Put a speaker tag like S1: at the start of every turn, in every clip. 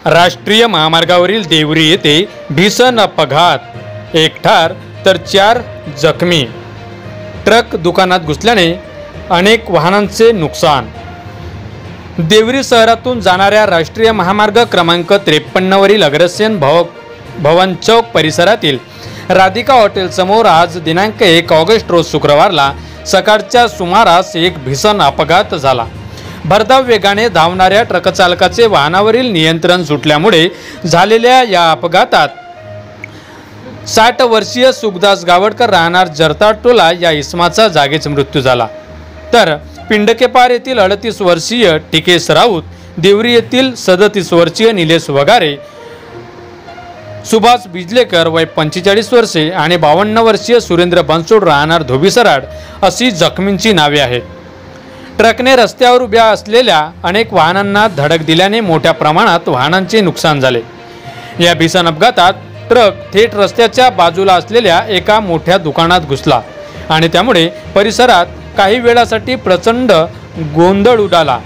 S1: राष्ट्रीय महामार्गावरील देवरी येथे भीषण अपघात, एक ठार तर 4 जखमी। ट्रक दुकानात घुसल्याने अनेक वाहनांचे नुकसान। देवरी शहरातून जाणाऱ्या राष्ट्रीय महामार्ग क्रमांक 53 वरील अग्रसेन भवन चौक परिसरातील राधिका हॉटेल समोर आज दिनांक 1 ऑगस्ट रोज शुक्रवारला सकाळच्या सुमारास एक भीषण अपघात झाला। भरधाव वेगाने धावणाऱ्या ट्रक चालकाचे वाहनावरील नियंत्रण सुटल्यामुळे झालेल्या या अपघातात 60 वर्षीय सुखदास गावडकर राहणार जरताटोला या इसमाचा जागीच मृत्यू झाला। तर पिंडकेपार येथील 38 वर्षीय टिकेश राऊत, देवरी येथील 37 वर्षीय निलेश वगारे, सुभाष बिजलेकर वय 45 वर्षे आणि 52 वर्षीय सुरेंद्र बनसोड राहणार धोबीसराड अशी जखमींची नावे आहेत। ट्रकने रस्त्यावर उभ्या असलेल्या अनेक वाहनांना धडक दिल्याने मोठ्या प्रमाणात वाहनांचे नुकसान झाले। या भीषण अपघातात ट्रक थेट रस्त्याच्या बाजूला असलेल्या एका मोठ्या दुकानात घुसला आणि त्यामुळे परिसरात काही वेळासाठी प्रचंड गोंधळ उडाला।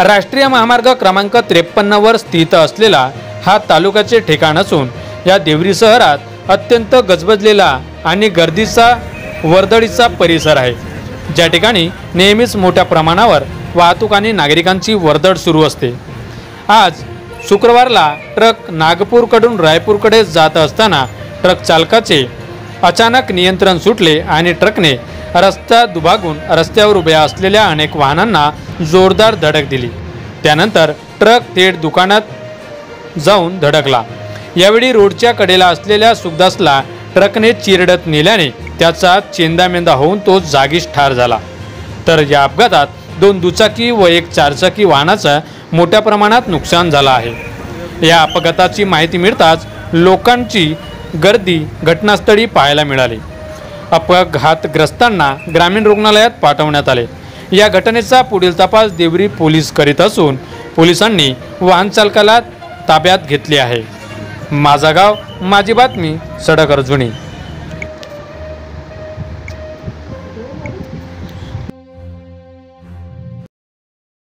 S1: राष्ट्रीय महामार्ग क्रमांक 53 वर स्थित असलेला हा तालुक्याचे ठिकाण असून या देवरी शहरात अत्यंत गजबजलेला आणि गर्दीचा वर्दळीचा परिसर आहे, ज्या ठिकाणी नेहमीच मोठ्या प्रमाणावर वाहतूक आणि नागरिकांची वर्दळ सुरू असते। आज शुक्रवारला ट्रक नागपूरकडून रायपूरकडे जात असताना ट्रक चालकाचे अचानक नियंत्रण सुटले आणि ट्रकने रस्ता दुभागून रस्त्यावर उभ्या असलेल्या अनेक वाहनांना जोरदार धडक दिली। त्यानंतर ट्रक थेट दुकानात जाऊन धडकला। यावेळी रोडच्या कडेला असलेल्या सुखदासला ट्रकने चिरडत नेल्याने त्याचा चेंदामेंदा होऊन तो जागीच ठार झाला। तर या अपघातात 2 दुचाकी व 1 चारचाकी वाहनाचा मोठ्या प्रमाणात नुकसान झालं आहे। या अपघाताची माहिती मिळताच लोकांची गर्दी घटनास्थळी पाहायला मिळाली। अपघातग्रस्तांना ग्रामीण रुग्णालयात पाठवण्यात आले। या घटनेचा पुढील तपास देवरी पोलीस करीत असून पोलिसांनी वाहन चालकाला ताब्यात घेतले आहे। माझा गाव माझी बातमी, सडक अर्जुनी।